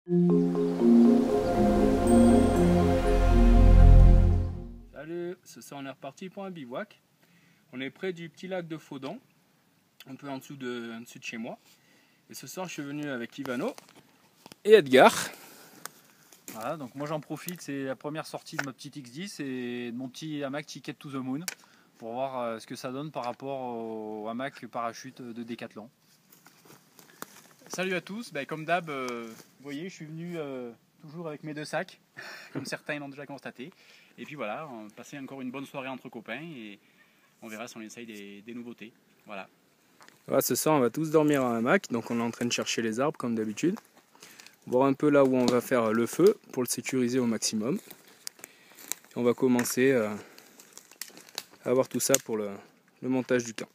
Salut, ce soir on est reparti pour un bivouac. On est près du petit lac de Faudon, un peu en dessous de chez moi. Et ce soir je suis venu avec Ivano et Edgar. Voilà, donc moi j'en profite, c'est la première sortie de ma petite X10 et de mon petit hamac Ticket to the Moon pour voir ce que ça donne par rapport au hamac parachute de Decathlon. Salut à tous, comme d'hab, vous voyez je suis venu toujours avec mes 2 sacs, comme certains l'ont déjà constaté. Et puis voilà, on va passer encore une bonne soirée entre copains et on verra si on essaye des nouveautés. Voilà. Voilà, ce soir on va tous dormir en hamac, donc on est en train de chercher les arbres comme d'habitude. Voir un peu là où on va faire le feu pour le sécuriser au maximum. Et on va commencer à voir tout ça pour le montage du camp.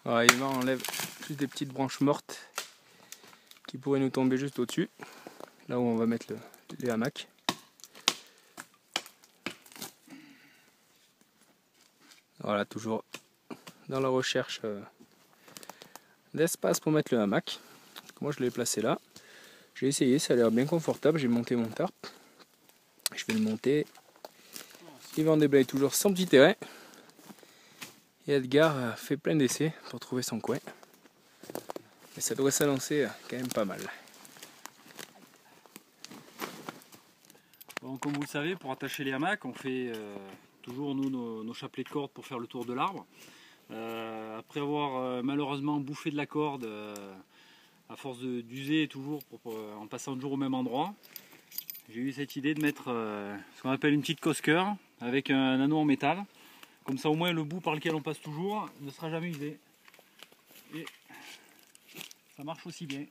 Alors Yvan enlève juste des petites branches mortes qui pourraient nous tomber juste au-dessus, là où on va mettre les hamacs. Voilà, toujours dans la recherche d'espace pour mettre le hamac. Moi je l'ai placé là. J'ai essayé, ça a l'air bien confortable. J'ai monté mon tarp. Je vais le monter. Yvan déblaye toujours son petit terrain. Et Edgar fait plein d'essais pour trouver son coin. Et ça devrait s'annoncer quand même pas mal. Bon, comme vous le savez, pour attacher les hamacs, on fait toujours nous nos chapelets de corde pour faire le tour de l'arbre. Après avoir malheureusement bouffé de la corde à force d'user toujours en passant toujours au même endroit, j'ai eu cette idée de mettre ce qu'on appelle une petite cosqueur avec un anneau en métal. Comme ça au moins le bout par lequel on passe toujours ne sera jamais usé. Et ça marche aussi bien.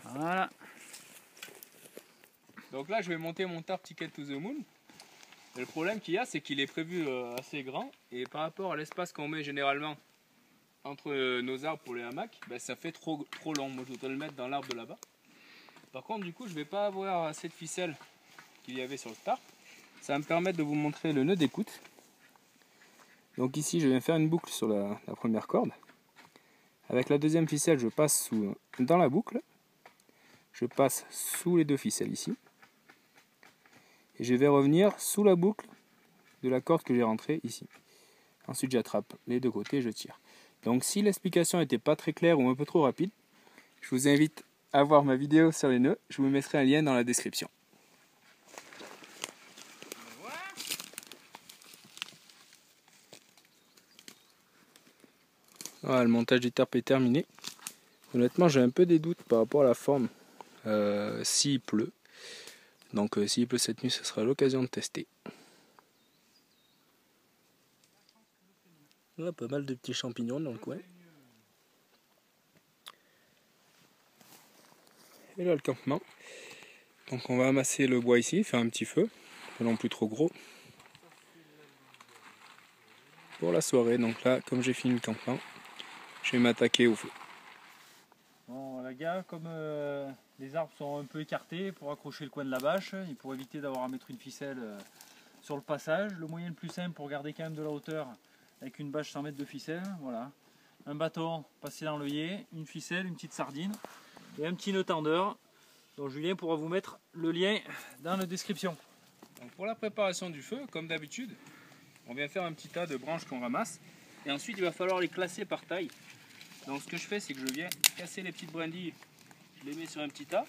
Voilà. Donc là je vais monter mon tarp Ticket to the Moon. Et le problème qu'il y a, c'est qu'il est prévu assez grand. Et par rapport à l'espace qu'on met généralement entre nos arbres pour les hamacs, ça fait trop long. Moi je voudrais le mettre dans l'arbre de là-bas. Par contre du coup je ne vais pas avoir assez de ficelle qu'il y avait sur le tarp. Ça va me permettre de vous montrer le nœud d'écoute. Donc ici je viens faire une boucle sur la première corde. Avec la deuxième ficelle je passe dans la boucle. Je passe sous les 2 ficelles ici. Et je vais revenir sous la boucle de la corde que j'ai rentrée ici. Ensuite j'attrape les 2 côtés et je tire. Donc si l'explication n'était pas très claire ou un peu trop rapide, je vous invite à voir ma vidéo sur les nœuds. Je vous mettrai un lien dans la description. Voilà, le montage du tarp est terminé. Honnêtement j'ai un peu des doutes par rapport à la forme s'il pleut. Donc s'il pleut cette nuit, ce sera l'occasion de tester. Là, pas mal de petits champignons dans le coin. Et là le campement. Donc on va amasser le bois ici, faire un petit feu, pas non plus trop gros. Pour la soirée, donc là, comme j'ai fini le campement, je vais m'attaquer au feu. Bon les gars, comme les arbres sont un peu écartés pour accrocher le coin de la bâche, et pour éviter d'avoir à mettre une ficelle sur le passage, le moyen le plus simple pour garder quand même de la hauteur avec une bâche 100 mètres de ficelle, voilà. Un bâton passé dans l'œillet, une ficelle, une petite sardine et un petit nœud tendeur. Donc Julien pourra vous mettre le lien dans la description. Donc pour la préparation du feu, comme d'habitude, on vient faire un petit tas de branches qu'on ramasse. Et ensuite, il va falloir les classer par taille. Donc ce que je fais, c'est que je viens casser les petites brindilles, je les mets sur un petit tas,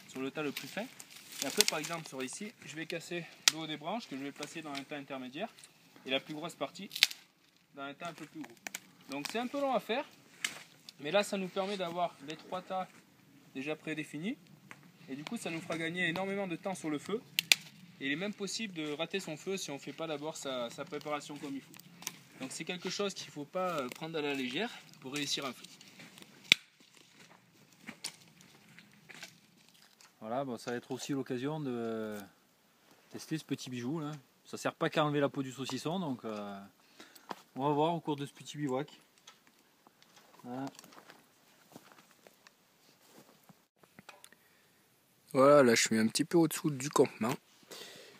sur le tas le plus fin. Et après, par exemple, sur ici, je vais casser le haut des branches que je vais placer dans un tas intermédiaire. Et la plus grosse partie dans un tas un peu plus gros. Donc c'est un peu long à faire. Mais là, ça nous permet d'avoir les 3 tas déjà prédéfinis. Et du coup, ça nous fera gagner énormément de temps sur le feu. Et il est même possible de rater son feu si on ne fait pas d'abord sa préparation comme il faut. Donc c'est quelque chose qu'il ne faut pas prendre à la légère pour réussir un feu. Voilà, bon, ça va être aussi l'occasion de tester ce petit bijou là. Ça sert pas qu'à enlever la peau du saucisson, donc on va voir au cours de ce petit bivouac. Voilà. Voilà, là je suis un petit peu au-dessous du campement.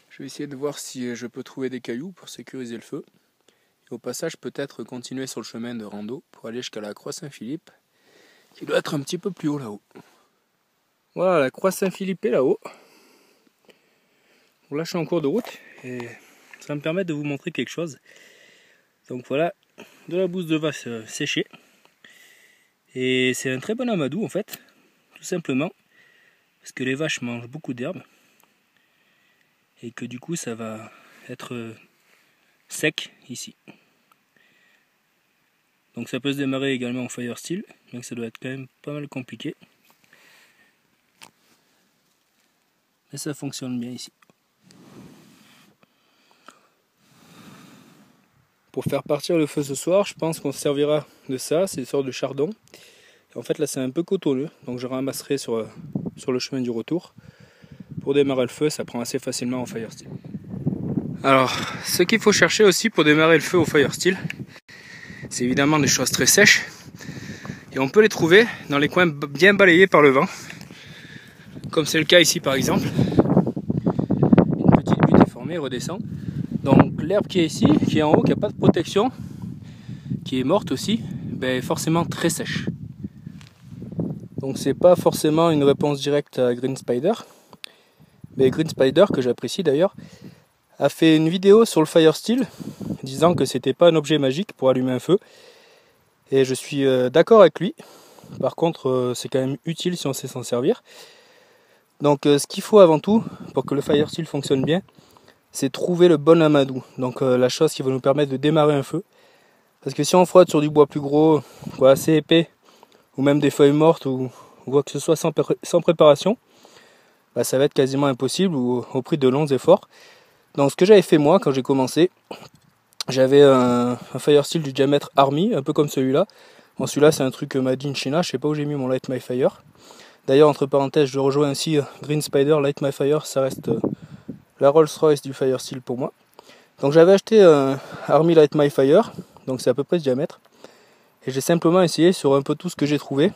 Je vais essayer de voir si je peux trouver des cailloux pour sécuriser le feu. Et au passage, peut-être continuer sur le chemin de rando pour aller jusqu'à la croix Saint-Philippe, qui doit être un petit peu plus haut là-haut. Voilà, la croix Saint-Philippe est là-haut. Bon, là je suis en cours de route et ça va me permettre de vous montrer quelque chose. Donc voilà, de la bouse de vache séchée. Et c'est un très bon amadou en fait, tout simplement. Parce que les vaches mangent beaucoup d'herbes. Et que du coup ça va être sec ici. Donc ça peut se démarrer également en fire steel, donc ça doit être quand même pas mal compliqué. Mais ça fonctionne bien ici. Pour faire partir le feu ce soir, je pense qu'on se servira de ça, c'est une sorte de chardon. Et en fait là c'est un peu cotonneux, donc je ramasserai sur le chemin du retour. Pour démarrer le feu, ça prend assez facilement en fire steel. Alors, ce qu'il faut chercher aussi pour démarrer le feu au fire steel, c'est évidemment des choses très sèches. Et on peut les trouver dans les coins bien balayés par le vent. Comme c'est le cas ici par exemple. Une petite butte est formée, redescend. Donc l'herbe qui est ici, qui est en haut, qui n'a pas de protection, qui est morte aussi, ben, est forcément très sèche. Donc c'est pas forcément une réponse directe à Green Spider. Mais Green Spider, que j'apprécie d'ailleurs, a fait une vidéo sur le fire steel disant que c'était pas un objet magique pour allumer un feu. Et je suis d'accord avec lui. Par contre, c'est quand même utile si on sait s'en servir. Donc ce qu'il faut avant tout, pour que le fire steel fonctionne bien, c'est trouver le bon amadou. Donc la chose qui va nous permettre de démarrer un feu. Parce que si on frotte sur du bois plus gros, quoi, assez épais, ou même des feuilles mortes, ou quoi que ce soit sans préparation, bah, ça va être quasiment impossible ou au prix de longs efforts. Donc ce que j'avais fait moi quand j'ai commencé, j'avais un fire steel du diamètre Army, un peu comme celui-là. Bon, celui-là c'est un truc made in China, je sais pas où j'ai mis mon Light My Fire. D'ailleurs entre parenthèses je rejoins ainsi Green Spider, Light My Fire, ça reste la Rolls Royce du fire steel pour moi. Donc j'avais acheté un Army Light My Fire, donc c'est à peu près ce diamètre. Et j'ai simplement essayé sur un peu tout ce que j'ai trouvé.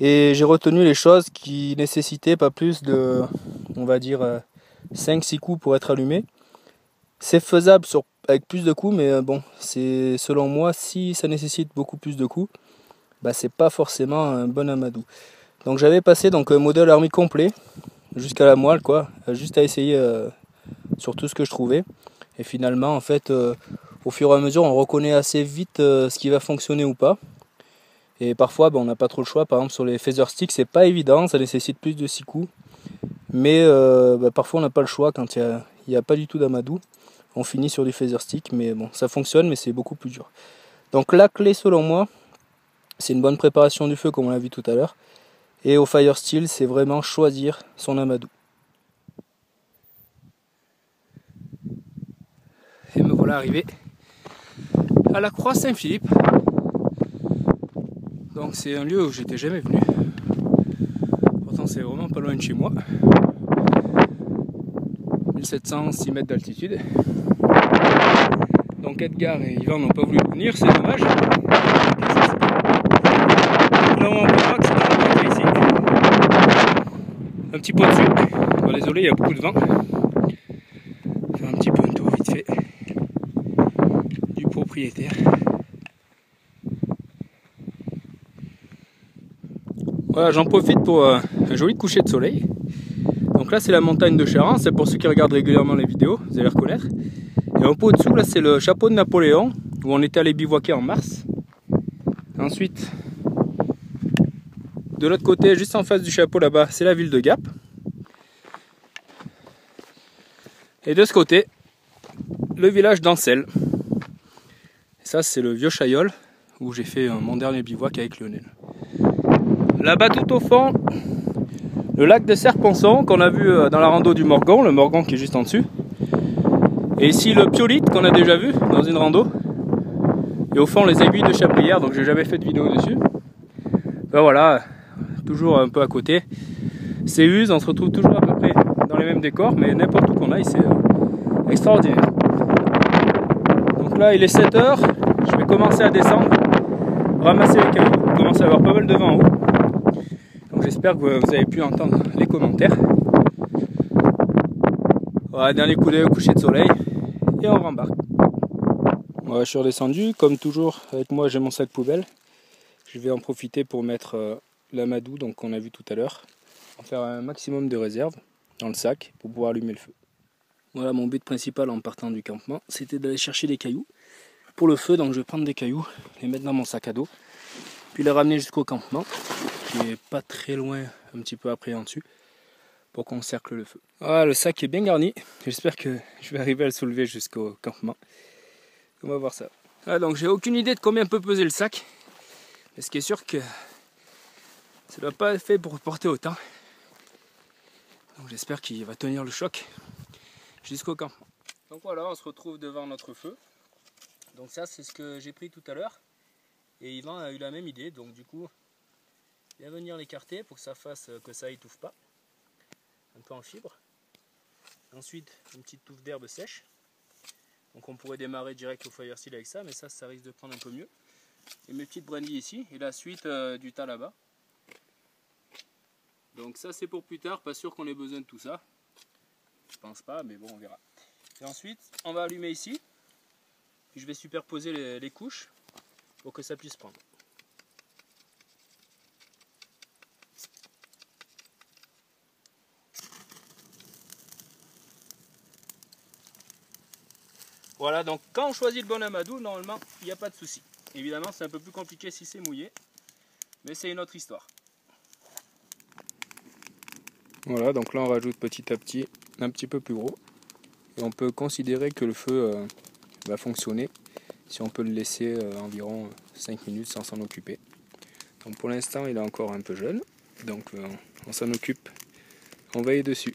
Et j'ai retenu les choses qui nécessitaient pas plus de, on va dire, 5-6 coups pour être allumé. C'est faisable avec plus de coups, mais bon, c'est selon moi, si ça nécessite beaucoup plus de coups, bah c'est pas forcément un bon amadou. Donc j'avais passé donc un modèle Army complet, jusqu'à la moelle quoi, juste à essayer sur tout ce que je trouvais. Et finalement, en fait, au fur et à mesure, on reconnaît assez vite ce qui va fonctionner ou pas. Et parfois, on n'a pas trop le choix. Par exemple, sur les phaser sticks, c'est pas évident, ça nécessite plus de 6 coups. Mais parfois, on n'a pas le choix quand il n'y a pas du tout d'amadou. On finit sur du phaser stick, mais bon, ça fonctionne, mais c'est beaucoup plus dur. Donc la clé, selon moi, c'est une bonne préparation du feu, comme on l'a vu tout à l'heure. Et au fire steel, c'est vraiment choisir son amadou. Et me voilà arrivé à la croix Saint-Philippe. Donc c'est un lieu où j'étais jamais venu. Pourtant c'est vraiment pas loin de chez moi. 1706 mètres d'altitude. Donc Edgar et Yvan n'ont pas voulu venir, c'est dommage. Là on verra que c'est dans la ici. Un petit peu au-dessus. Bon, désolé, il y a beaucoup de vent. Faire un petit peu un tour vite fait du propriétaire. Voilà, j'en profite pour un joli coucher de soleil. Donc là c'est la montagne de Charente, c'est pour ceux qui regardent régulièrement les vidéos, vous allez reconnaître. Et un peu au-dessous là c'est le chapeau de Napoléon, où on était allé bivouaquer en mars. Ensuite, de l'autre côté, juste en face du chapeau là-bas, c'est la ville de Gap. Et de ce côté, le village d'Ancel. Et ça c'est le vieux Chaillol, où j'ai fait mon dernier bivouac avec Lionel. Là-bas tout au fond, le lac de Serponçon qu'on a vu dans la rando du Morgon, le Morgon qui est juste en dessus. Et ici le Piolite qu'on a déjà vu dans une rando. Et au fond les aiguilles de Chabrière, donc j'ai jamais fait de vidéo dessus. Ben voilà, toujours un peu à côté. C'est Uzes, on se retrouve toujours à peu près dans les mêmes décors, mais n'importe où qu'on aille, c'est extraordinaire. Donc là il est 7h, je vais commencer à descendre, ramasser les cailloux, il commence à avoir pas mal de vent en haut. Donc j'espère que vous avez pu entendre les commentaires. Voilà, dernier coup d'œil au coucher de soleil et on rembarque. Voilà, je suis redescendu, comme toujours avec moi j'ai mon sac poubelle. Je vais en profiter pour mettre l'amadou, donc qu'on a vu tout à l'heure. En faire un maximum de réserve dans le sac pour pouvoir allumer le feu. Voilà, mon but principal en partant du campement, c'était d'aller chercher des cailloux pour le feu. Donc je vais prendre des cailloux, les mettre dans mon sac à dos, puis les ramener jusqu'au campement, qui est pas très loin, un petit peu après en dessus, pour qu'on cercle le feu. Voilà, le sac est bien garni. J'espère que je vais arriver à le soulever jusqu'au campement. On va voir ça. Ah, donc j'ai aucune idée de combien peut peser le sac. Mais ce qui est sûr que ça ne doit pas être fait pour porter autant. Donc j'espère qu'il va tenir le choc jusqu'au campement. Donc voilà, on se retrouve devant notre feu. Donc ça c'est ce que j'ai pris tout à l'heure. Et Yvan a eu la même idée. Donc du coup, il va venir l'écarter pour que ça fasse que ça étouffe pas. Un peu en fibre. Ensuite, une petite touffe d'herbe sèche. Donc on pourrait démarrer direct au fire steel avec ça, mais ça risque de prendre un peu mieux. Et mes petites brindilles ici, et la suite du tas là-bas. Donc ça c'est pour plus tard, pas sûr qu'on ait besoin de tout ça. Je pense pas, mais bon on verra. Et ensuite, on va allumer ici. Puis je vais superposer les couches pour que ça puisse prendre. Voilà, donc quand on choisit le bon amadou, normalement, il n'y a pas de souci. Évidemment, c'est un peu plus compliqué si c'est mouillé, mais c'est une autre histoire. Voilà, donc là on rajoute petit à petit un petit peu plus gros. Et on peut considérer que le feu va fonctionner si on peut le laisser environ 5 minutes sans s'en occuper. Donc pour l'instant, il est encore un peu jeune, donc on s'en occupe, on veille dessus.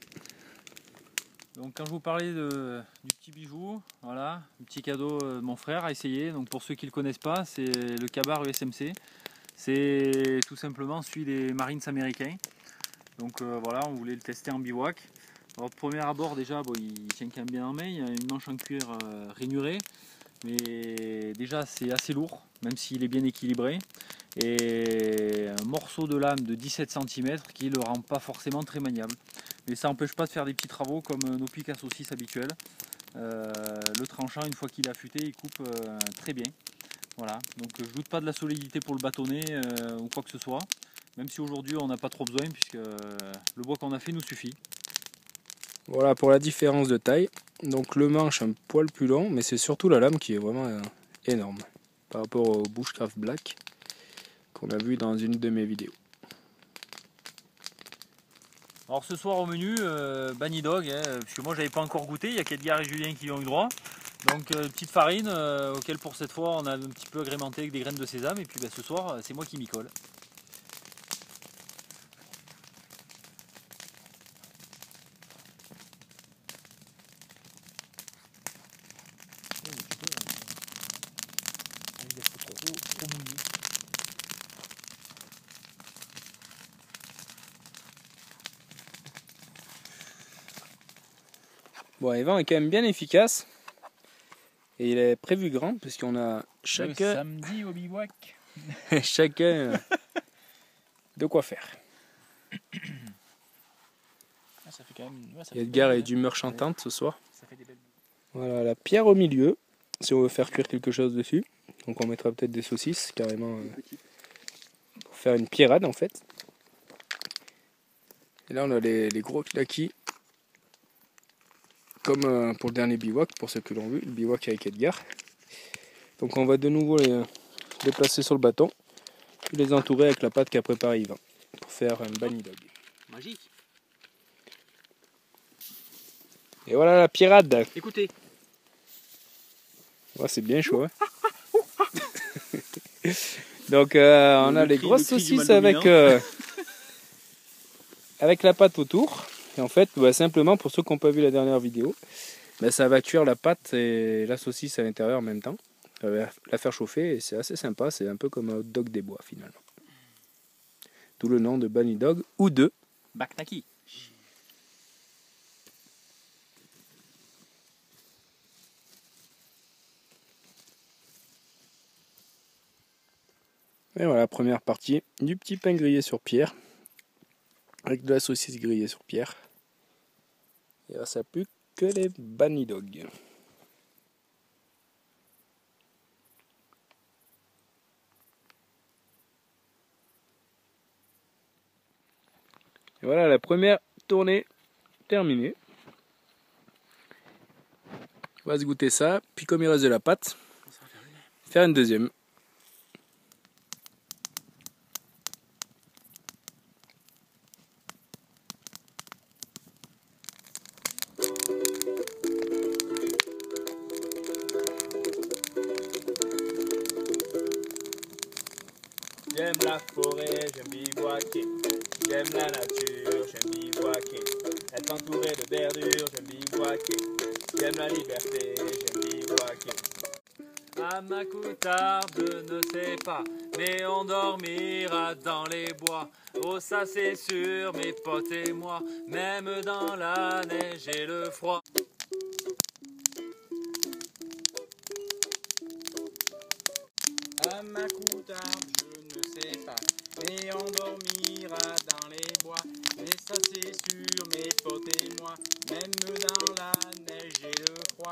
Donc quand je vous parlais du petit bijou, voilà, un petit cadeau de mon frère à essayer. Donc pour ceux qui ne le connaissent pas, c'est le Ka-Bar USMC. C'est tout simplement celui des Marines américains. Donc voilà, on voulait le tester en bivouac. Alors de premier abord déjà, bon, il tient quand même bien en main, il y a une manche en cuir rainurée. Mais déjà c'est assez lourd, même s'il est bien équilibré. Et un morceau de lame de 17 cm qui ne le rend pas forcément très maniable. Mais ça n'empêche pas de faire des petits travaux comme nos pics à saucisse habituels. Le tranchant, une fois qu'il est affûté, il coupe très bien. Voilà, donc je doute pas de la solidité pour le bâtonner ou quoi que ce soit. Même si aujourd'hui on n'a pas trop besoin puisque le bois qu'on a fait nous suffit. Voilà pour la différence de taille. Donc le manche un poil plus long, mais c'est surtout la lame qui est vraiment énorme par rapport au Bushcraft Black qu'on a vu dans une de mes vidéos. Alors ce soir au menu, Bunny Dog, puisque moi j'avais pas encore goûté, il y a qu'Edgar et Julien qui y ont eu droit. Donc petite farine, auquel pour cette fois on a un petit peu agrémenté avec des graines de sésame, et puis ce soir c'est moi qui m'y colle. Bon, Yvan est quand même bien efficace. Et il est prévu grand, puisqu'on a chacun... Le samedi au bivouac. chacun de quoi faire. Ah, ça fait quand même... ouais, ça Edgar est d'humeur chantante ce soir. Ça fait des belles... Voilà, la pierre au milieu, si on veut faire cuire quelque chose dessus. Donc on mettra peut-être des saucisses, carrément, pour faire une pierrade en fait. Et là on a les gros claquis, comme pour le dernier bivouac, pour ceux qui l'ont vu, le bivouac avec Edgar. Donc on va de nouveau les placer sur le bâton, puis les entourer avec la pâte qu'a préparé Yvan, pour faire un Bunny Dog. Magique. Et voilà la pierrade. Écoutez. Ouais, c'est bien chaud. Hein. Donc on a les grosses saucisses avec la pâte autour. Et en fait, simplement pour ceux qui n'ont pas vu la dernière vidéo, ça va cuire la pâte et la saucisse à l'intérieur en même temps. Ça va la faire chauffer et c'est assez sympa. C'est un peu comme un hot dog des bois finalement. D'où le nom de Bunny Dog ou de Baknaki. Et voilà, première partie du petit pain grillé sur pierre avec de la saucisse grillée sur pierre. Il ne reste plus que les Bunny Dogs. Et voilà la première tournée terminée. On va se goûter ça, puis comme il reste de la pâte, faire une deuxième. J'aime la forêt, j'aime bivouaquer. J'aime la nature, j'aime bivouaquer. Être entouré de verdure, j'aime bivouaquer. J'aime la liberté, j'aime bivouaquer. Hamac ou table, ne sais pas, mais on dormira dans les bois. Oh ça c'est sûr, mes potes et moi, même dans la neige et le froid. Hamac ou table, je ne sais pas, mais on dormira dans les bois. Mais ça c'est sûr, mes potes et moi, même dans la neige et le froid.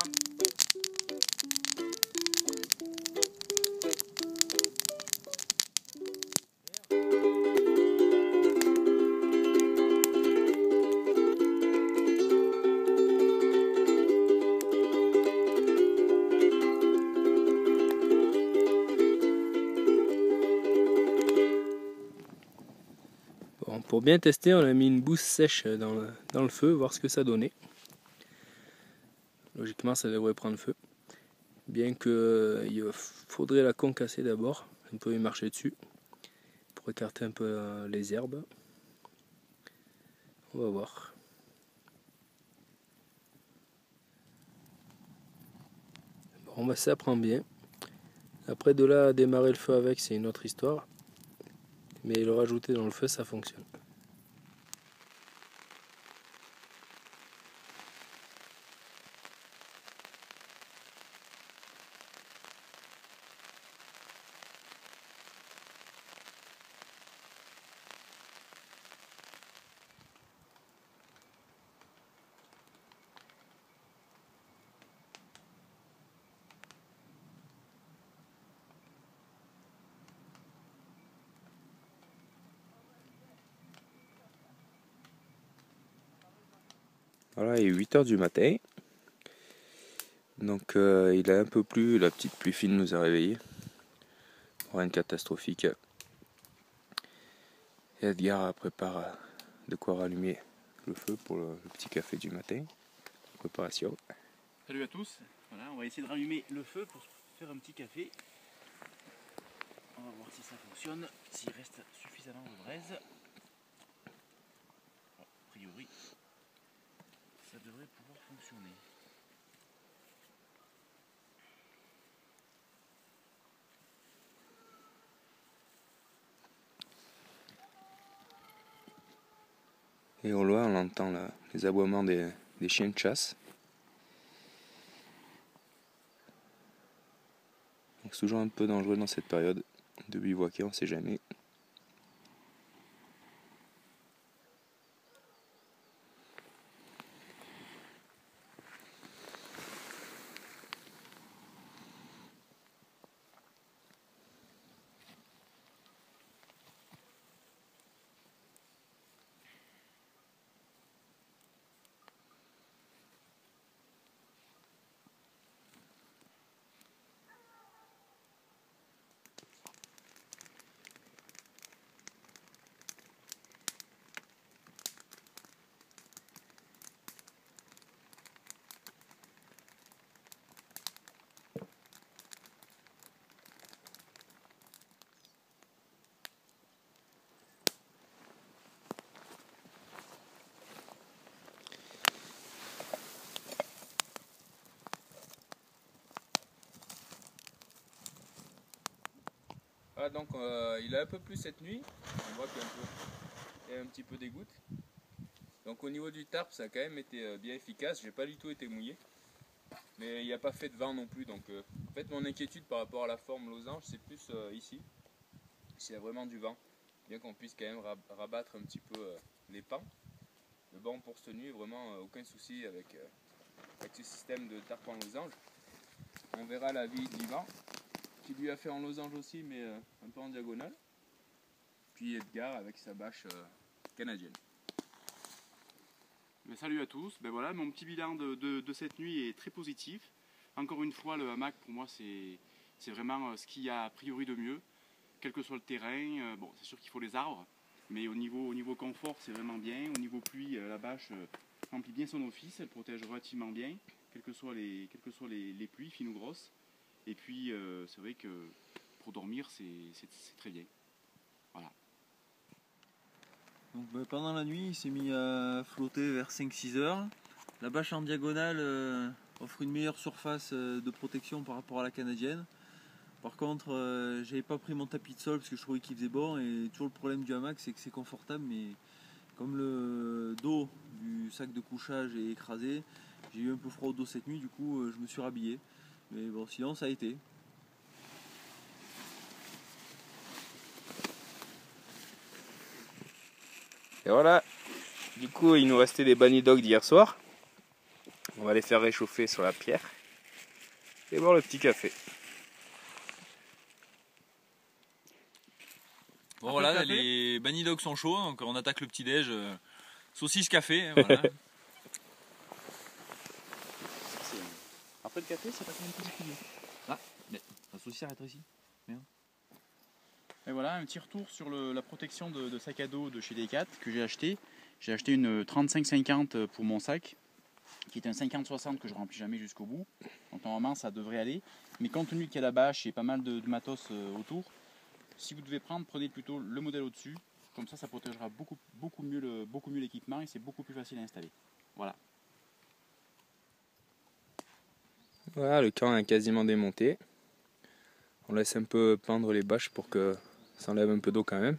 Bon, pour bien tester, on a mis une bouse sèche dans le feu, voir ce que ça donnait. Logiquement, ça devrait prendre feu. Bien que il faudrait la concasser d'abord, on peut y marcher dessus pour écarter un peu les herbes. On va voir. Bon, bah, ça prend bien. Après, de là à démarrer le feu avec, c'est une autre histoire. Mais le rajouter dans le feu, ça fonctionne. Voilà, il est 8 h du matin. Donc il a un peu plu, la petite pluie fine nous a réveillés. Rien de catastrophique. Et Edgar prépare de quoi rallumer le feu pour le petit café du matin. Préparation. Salut à tous, voilà, on va essayer de rallumer le feu pour faire un petit café. On va voir si ça fonctionne, s'il reste suffisamment de braise. Bon, a priori, ça devrait pouvoir fonctionner. Et au loin, on entend les aboiements des chiens de chasse. Donc c'est toujours un peu dangereux dans cette période de bivouaquer, on ne sait jamais. Voilà, donc il a un peu plu cette nuit, on voit qu'il y a un petit peu des gouttes. Donc au niveau du tarp, ça a quand même été bien efficace, j'ai pas du tout été mouillé. Mais il n'y a pas fait de vent non plus, donc en fait mon inquiétude par rapport à la forme losange, c'est plus ici, s'il y a vraiment du vent, bien qu'on puisse quand même rabattre un petit peu les pans. Le banc pour cette nuit, vraiment aucun souci avec ce système de tarpe en losange. On verra la vie d'Ivan, qui lui a fait en losange aussi, mais un peu en diagonale. Puis Edgar avec sa bâche canadienne. Mais salut à tous, ben voilà, mon petit bilan de cette nuit est très positif. Encore une fois, le hamac pour moi c'est vraiment ce qu'il y a priori de mieux, quel que soit le terrain. Bon, c'est sûr qu'il faut les arbres, mais au niveau confort c'est vraiment bien. Au niveau pluie, la bâche remplit bien son office, elle protège relativement bien, quelles que soient les pluies, fines ou grosses. Et puis c'est vrai que pour dormir c'est très bien. Voilà. Donc, pendant la nuit, il s'est mis à flotter vers 5-6 heures. La bâche en diagonale offre une meilleure surface de protection par rapport à la canadienne. Par contre, j'avais pas pris mon tapis de sol parce que je trouvais qu'il faisait bon. Et toujours le problème du hamac, c'est que c'est confortable, mais comme le dos du sac de couchage est écrasé, j'ai eu un peu froid au dos cette nuit, du coup je me suis rhabillé. Mais bon, sinon ça a été. Et voilà, du coup il nous restait des bunny dogs d'hier soir. On va les faire réchauffer sur la pierre et boire le petit café. Bon voilà, les bunny dogs sont chauds, donc on attaque le petit déj. Saucisse café, voilà. Après le café, c'est pas comme une petite. Ah, mais la saucisse arrête ici. Et voilà, un petit retour sur la protection de sac à dos de chez Decat que j'ai acheté. J'ai acheté une 35-50 pour mon sac, qui est un 50-60 que je remplis jamais jusqu'au bout. Donc normalement ça devrait aller. Mais compte tenu qu'il y a la bâche et pas mal de matos autour, si vous devez prendre, prenez plutôt le modèle au-dessus. Comme ça protégera beaucoup mieux l'équipement et c'est beaucoup plus facile à installer. Voilà. Voilà, le camp est quasiment démonté. On laisse un peu pendre les bâches pour que ça enlève un peu d'eau quand même.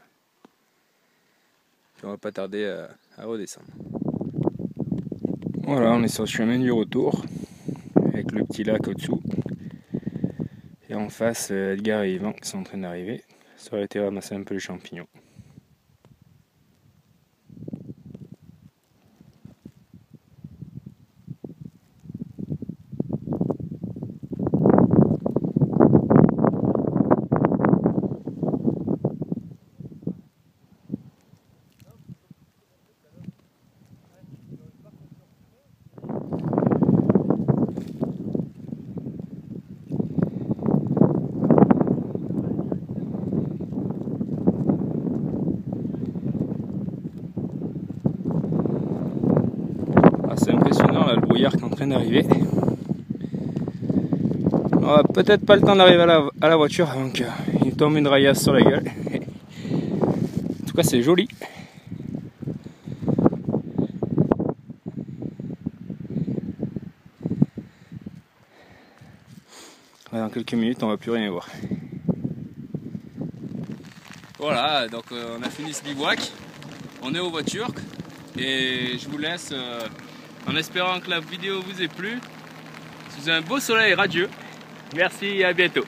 Puis on va pas tarder à redescendre. Voilà, on est sur le chemin du retour avec le petit lac au-dessous. Et en face, Edgar et Yvan qui sont en train d'arriver. Ça aurait été ramasser un peu les champignons. C'est impressionnant là, le brouillard qui est en train d'arriver. On aura peut-être pas le temps d'arriver à la voiture avant qu'il tombe une raillasse sur la gueule. En tout cas c'est joli. Dans quelques minutes on va plus rien voir. Voilà, donc on a fini ce bivouac. On est aux voitures et je vous laisse en espérant que la vidéo vous ait plu, sous un beau soleil radieux. Merci et à bientôt.